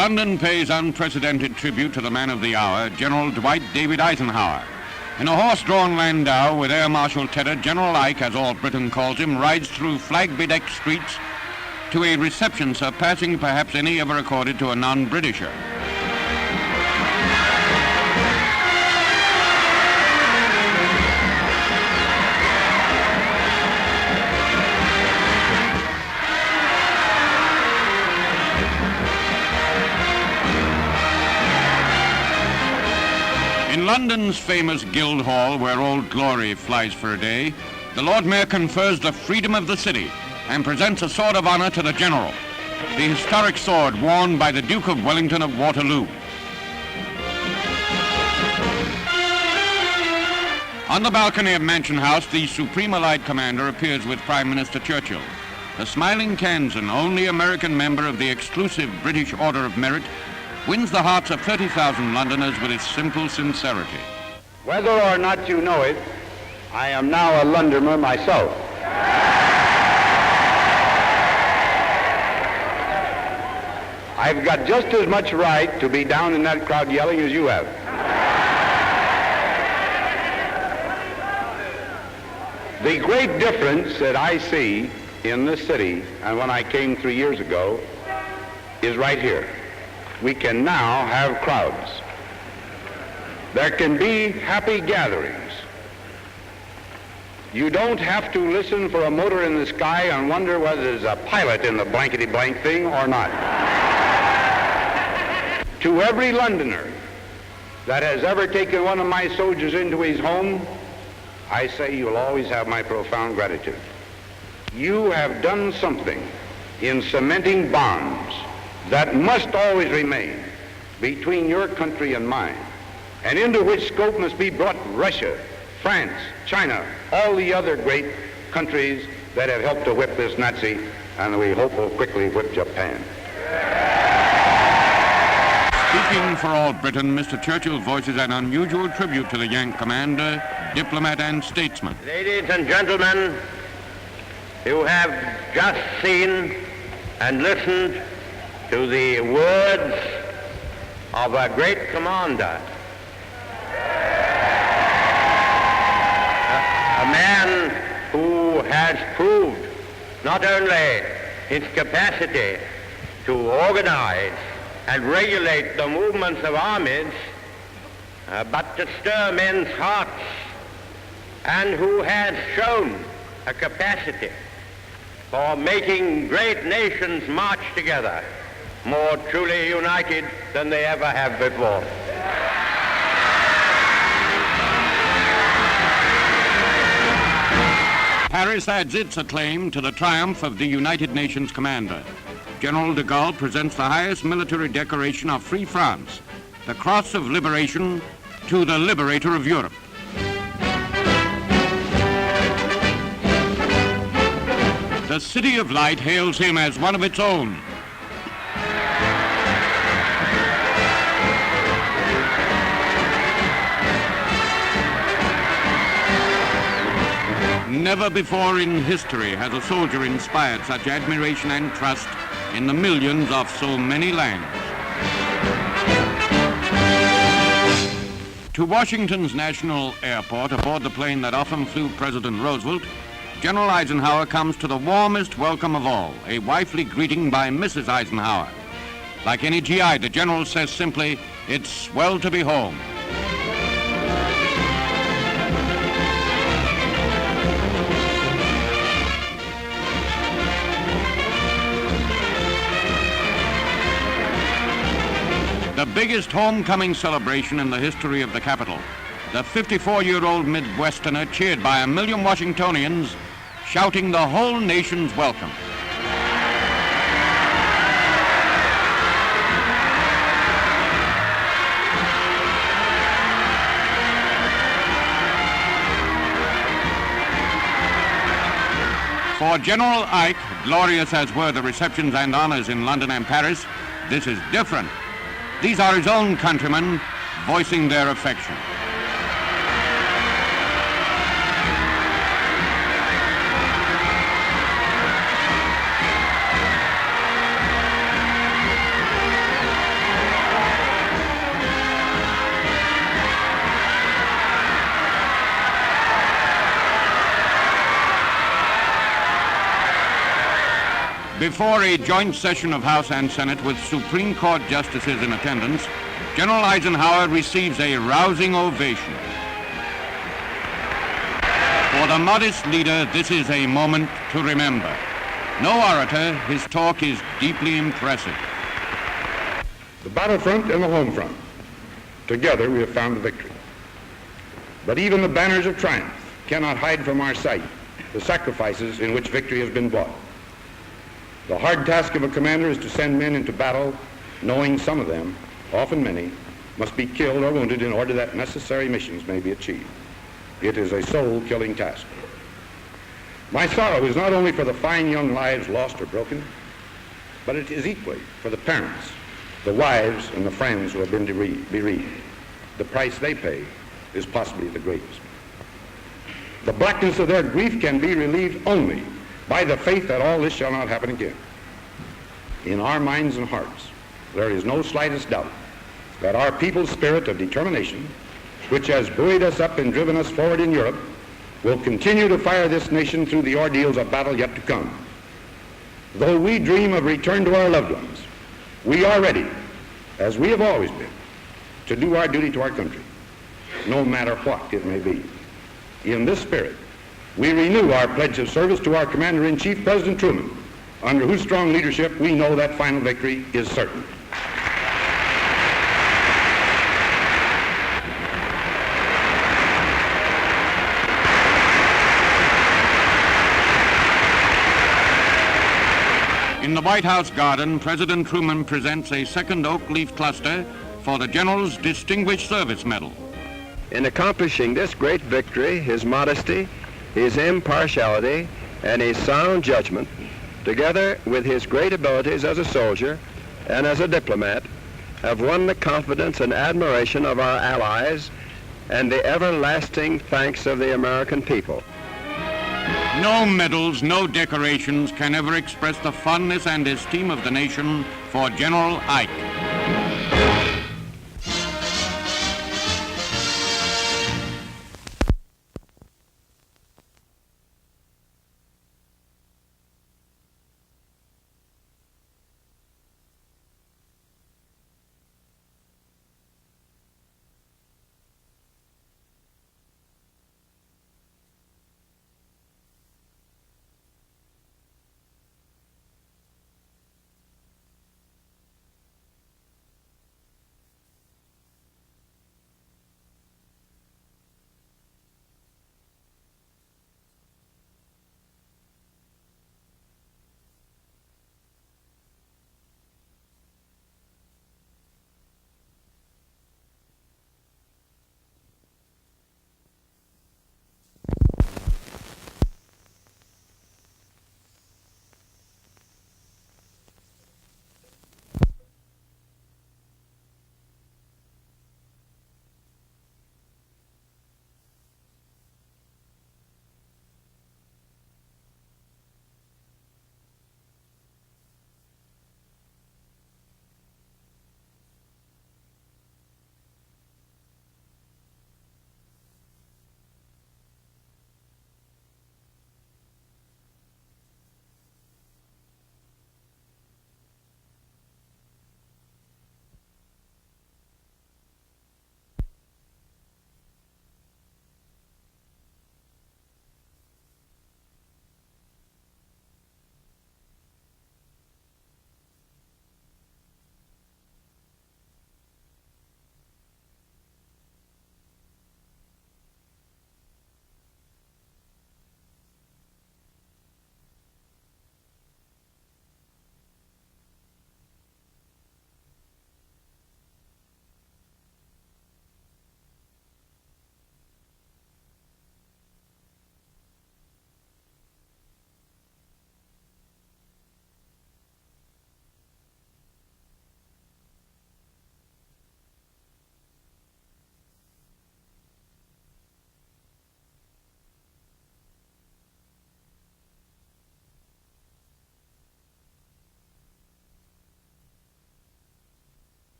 London pays unprecedented tribute to the man of the hour, General Dwight David Eisenhower. In a horse-drawn landau with Air Marshal Tedder, General Ike, as all Britain calls him, rides through flag-bedecked streets to a reception surpassing perhaps any ever accorded to a non-Britisher. In London's famous Guildhall, where Old Glory flies for a day, the Lord Mayor confers the freedom of the city and presents a sword of honor to the general, the historic sword worn by the Duke of Wellington of Waterloo. On the balcony of Mansion House, the Supreme Allied Commander appears with Prime Minister Churchill. The smiling Kansan, only American member of the exclusive British Order of Merit, wins the hearts of 30,000 Londoners with its simple sincerity. Whether or not you know it, I am now a Londoner myself. I've got just as much right to be down in that crowd yelling as you have. The great difference that I see in this city and when I came 3 years ago is right here. We can now have crowds. There can be happy gatherings. You don't have to listen for a motor in the sky and wonder whether there's a pilot in the blankety-blank thing or not. To every Londoner that has ever taken one of my soldiers into his home, I say you'll always have my profound gratitude. You have done something in cementing bonds that must always remain between your country and mine, and into which scope must be brought Russia, France, China, all the other great countries that have helped to whip this Nazi, and we hope will quickly whip Japan. Speaking for all Britain, Mr. Churchill voices an unusual tribute to the Yank commander, diplomat, and statesman. Ladies and gentlemen, you have just seen and listened to the words of a great commander, a man who has proved not only his capacity to organize and regulate the movements of armies, but to stir men's hearts, and who has shown a capacity for making great nations march together more truly united than they ever have before. Paris adds its acclaim to the triumph of the United Nations commander. General de Gaulle presents the highest military decoration of Free France, the Cross of Liberation to the Liberator of Europe. The City of Light hails him as one of its own. Never before in history has a soldier inspired such admiration and trust in the millions of so many lands. To Washington's National Airport, aboard the plane that often flew President Roosevelt, General Eisenhower comes to the warmest welcome of all, a wifely greeting by Mrs. Eisenhower. Like any GI, the general says simply, "It's swell to be home." The biggest homecoming celebration in the history of the capital. The 54-year-old Midwesterner cheered by 1 million Washingtonians, shouting the whole nation's welcome. For General Ike, glorious as were the receptions and honors in London and Paris, this is different. These are his own countrymen voicing their affection. Before a joint session of House and Senate with Supreme Court justices in attendance, General Eisenhower receives a rousing ovation. For the modest leader, this is a moment to remember. No orator, his talk is deeply impressive. The battlefront and the home front. Together we have found a victory. But even the banners of triumph cannot hide from our sight the sacrifices in which victory has been bought. The hard task of a commander is to send men into battle, knowing some of them, often many, must be killed or wounded in order that necessary missions may be achieved. It is a soul-killing task. My sorrow is not only for the fine young lives lost or broken, but it is equally for the parents, the wives, and the friends who have been bereaved. The price they pay is possibly the greatest. The blackness of their grief can be relieved only by the faith that all this shall not happen again. In our minds and hearts, there is no slightest doubt that our people's spirit of determination, which has buoyed us up and driven us forward in Europe, will continue to fire this nation through the ordeals of battle yet to come. Though we dream of return to our loved ones, we are ready, as we have always been, to do our duty to our country, no matter what it may be. In this spirit, we renew our pledge of service to our Commander-in-Chief, President Truman, under whose strong leadership we know that final victory is certain. In the White House garden, President Truman presents a second oak leaf cluster for the General's Distinguished Service Medal. In accomplishing this great victory, his modesty, his impartiality, and his sound judgment, together with his great abilities as a soldier and as a diplomat, have won the confidence and admiration of our allies and the everlasting thanks of the American people. No medals, no decorations can ever express the fondness and esteem of the nation for General Ike.